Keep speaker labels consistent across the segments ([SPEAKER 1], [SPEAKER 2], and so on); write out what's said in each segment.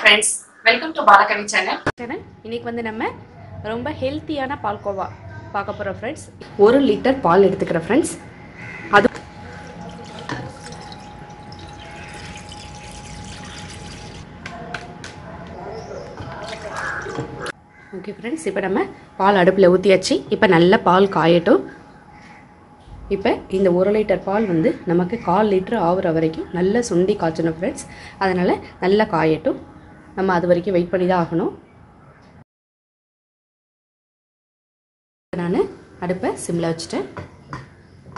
[SPEAKER 1] friends, welcome to balakavi channel.
[SPEAKER 2] இன்னைக்கு வந்து நம்ம ரொம்ப ஹெல்த்தியான பால்கோவா பார்க்க போறோம் फ्रेंड्स. 1 லிட்டர் பால் எடுத்துக்கிறேன் फ्रेंड्स. அது ஓகே फ्रेंड्स, இப்போ நம்ம பால் அடுப்புல ஊத்தியாச்சு. இப்போ நல்ல பால் காயட்டும். இப்போ இந்த 1 லிட்டர் பால் வந்து நமக்கு 1/4 லிட்டர் ஆகுற வரைக்கும் நல்லா சுண்டி காய்ச்சணும் फ्रेंड्स. அதனால நல்லா காயட்டும். நம்ம அது வரைக்கும் வெயிட் பண்ணி தான் ஆகணும். நான் அடுப்பை சிம்ல வச்சுட்டேன்.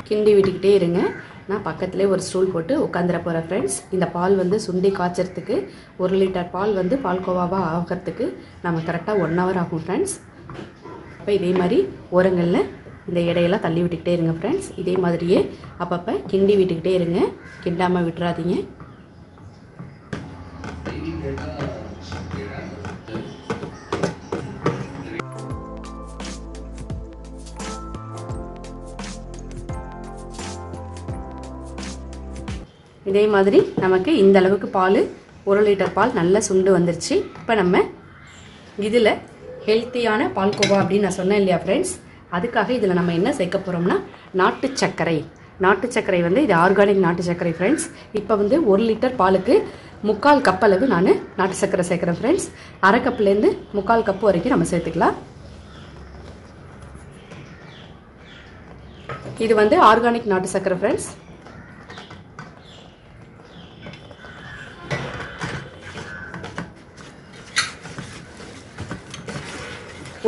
[SPEAKER 2] கிண்டி விட்டுக்கிட்டே இருங்க. நான் பக்கத்துலேயே ஒரு ஸ்டூல் போட்டு உட்காந்துட போகிறேன் ஃப்ரெண்ட்ஸ். இந்த பால் வந்து சுண்டி காய்ச்சறதுக்கு 1 லிட்டர் பால் வந்து பால்கோவாவாக ஆகிறதுக்கு நம்ம கரெக்டாக 1 hour ஆகும் ஃப்ரெண்ட்ஸ். அப்போ இதே மாதிரி ஓரங்களில் இந்த இடையெல்லாம் தள்ளி விட்டுக்கிட்டே இருங்க ஃப்ரெண்ட்ஸ். இதே மாதிரியே அப்பப்போ கிண்டி விட்டுக்கிட்டே இருங்க, கிண்டாமல் விட்டுறாதீங்க. இதே மாதிரி நமக்கு இந்த அளவுக்கு பால் 1 லிட்டர் பால் நல்லா சுண்டு வந்துருச்சு. இப்போ நம்ம இதில் ஹெல்த்தியான பால்கோவா அப்படின்னு நான் சொன்னேன் இல்லையா ஃப்ரெண்ட்ஸ், அதுக்காக இதில் நம்ம என்ன சேர்க்க போகிறோம்னா நாட்டு சர்க்கரை. நாட்டு சர்க்கரை வந்து இது ஆர்கானிக் நாட்டு சர்க்கரை ஃப்ரெண்ட்ஸ். இப்போ வந்து 1 லிட்டர் பாலுக்கு 3/4 கப் அளவு நான் நாட்டு சர்க்கரை சேர்க்குறேன் ஃப்ரெண்ட்ஸ். 1/2 கப்லேருந்து 3/4 கப் வரைக்கும் நம்ம சேர்த்துக்கலாம். இது வந்து ஆர்கானிக் நாட்டு சர்க்கரை ஃப்ரெண்ட்ஸ்.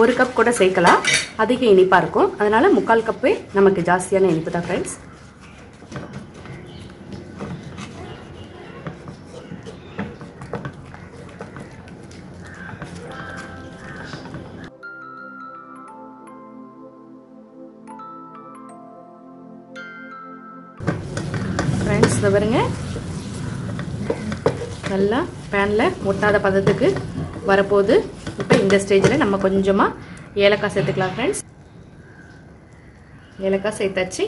[SPEAKER 2] ஒரு கப் கூட சேர்க்கலாம், அதிக இனிப்பாக இருக்கும். அதனால 3/4 கப்பே நமக்கு ஜாஸ்தியான இனிப்பு தான் ஃப்ரெண்ட்ஸ். ஃப்ரெண்ட்ஸ் இதை பாருங்க, நல்லா பேனில் ஒட்டாத பதத்துக்கு வரப்போகுது. இப்போ இந்த ஸ்டேஜில் நம்ம கொஞ்சமாக ஏலக்காய் சேர்த்துக்கலாம் ஃப்ரெண்ட்ஸ். ஏலக்காய் சேர்த்தாச்சு.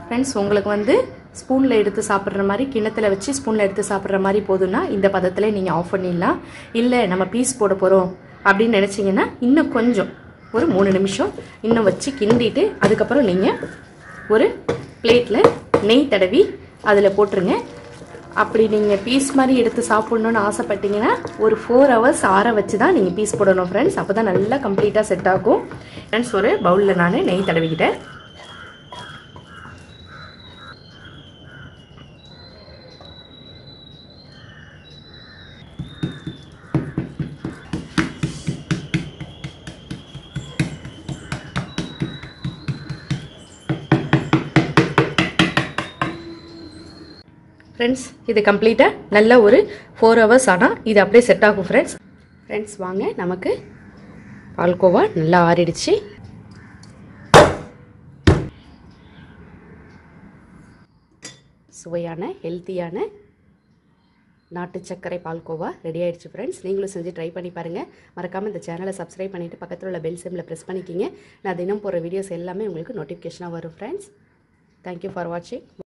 [SPEAKER 2] ஃப்ரெண்ட்ஸ் உங்களுக்கு வந்து ஸ்பூனில் எடுத்து சாப்பிட்ற மாதிரி, கிண்ணத்தில் வச்சு ஸ்பூனில் எடுத்து சாப்பிட்ற மாதிரி போதும்னா இந்த பதத்தில் நீங்கள் ஆஃப் பண்ணிடலாம். இல்லை நம்ம பீஸ் போட போகிறோம் அப்படின்னு நினச்சிங்கன்னா இன்னும் கொஞ்சம் ஒரு 3 நிமிஷம் இன்னும் வச்சு கிண்டிட்டு அதுக்கப்புறம் நீங்கள் ஒரு பிளேட்டில் நெய் தடவி அதில் போட்டுருங்க. அப்படி நீங்கள் பீஸ் மாதிரி எடுத்து சாப்பிட்ணுன்னு ஆசைப்பட்டீங்கன்னா ஒரு 4 hours ஆற வச்சு தான் நீங்கள் பீஸ் போடணும் ஃப்ரெண்ட்ஸ். அப்போ தான் நல்லா கம்ப்ளீட்டாக செட் ஆகும் ஃப்ரெண்ட்ஸ். ஒரு பவுலில் நான் நெய் தடவிக்கிட்டேன். ஃப்ரெண்ட்ஸ் இது கம்ப்ளீட்டாக நல்ல ஒரு 4 hours ஆனால் இது அப்படியே செட் ஆகும் ஃப்ரெண்ட்ஸ். ஃப்ரெண்ட்ஸ் வாங்க, நமக்கு பால்கோவா நல்லா ஆறிடுச்சு. சுவையான ஹெல்த்தியான நாட்டு சர்க்கரை பால்கோவா ரெடி ஆயிடுச்சு ஃப்ரெண்ட்ஸ். நீங்களும் செஞ்சு ட்ரை பண்ணி பாருங்கள். மறக்காமல் இந்த சேனலை சப்ஸ்கிரைப் பண்ணிவிட்டு பக்கத்தில் உள்ள பெல் சிம்மில் ப்ரெஸ் பண்ணிக்கிங்க. நான் தினம் போகிற வீடியோஸ் எல்லாமே உங்களுக்கு நோட்டிஃபிகேஷனாக வரும் ஃப்ரெண்ட்ஸ். தேங்க்யூ ஃபார் வாட்சிங்.